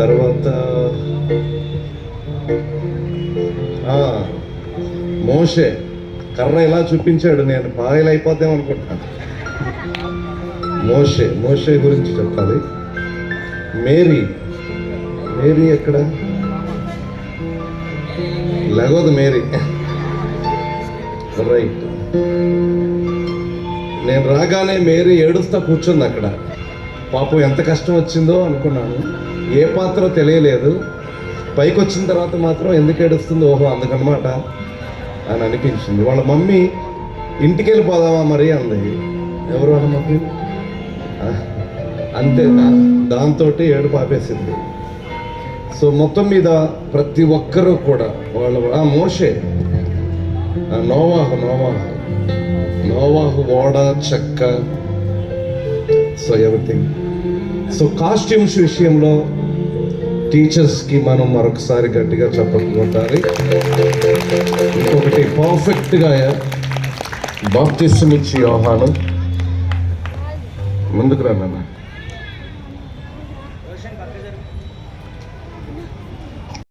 తర్వాత మోషే కర్ర ఇలా చూపించాడు, నేను పాయలు అయిపోతాం అనుకుంటున్నాను. మోషే గురించి చెప్పాలి. మేరీ ఎక్కడ లగోదు, మేరీ రైట్. నేను రాగానే మేరీ ఏడుస్తా కూర్చుంది అక్కడ. పాపం ఎంత కష్టం వచ్చిందో అనుకున్నాను. ఏ పాత్ర తెలియలేదు. పైకి వచ్చిన తర్వాత మాత్రం ఎందుకు ఏడుస్తుందో, ఓహో అందుకనమాట అని అనిపించింది. వాళ్ళ మమ్మీ ఇంటికి వెళ్ళిపోదామా మరి అంది. ఎవరు వాళ్ళ మమ్మీ? అంతే, దాంతో ఏడుపు ఆపేసింది. సో మొత్తం మీద ప్రతి ఒక్కరూ కూడా వాళ్ళ మోషే, నోవాహు ఓడ, చెక్క, సో ఎవ్రీథింగ్. సో కాస్ట్యూమ్స్ విషయంలో టీచర్స్కి మనం మరొకసారి గట్టిగా చెప్పకుంటారు. ఇంకొకటి, పర్ఫెక్ట్గా బాప్తిస్మం ఇచ్చి యోహాను ముందుకు రా.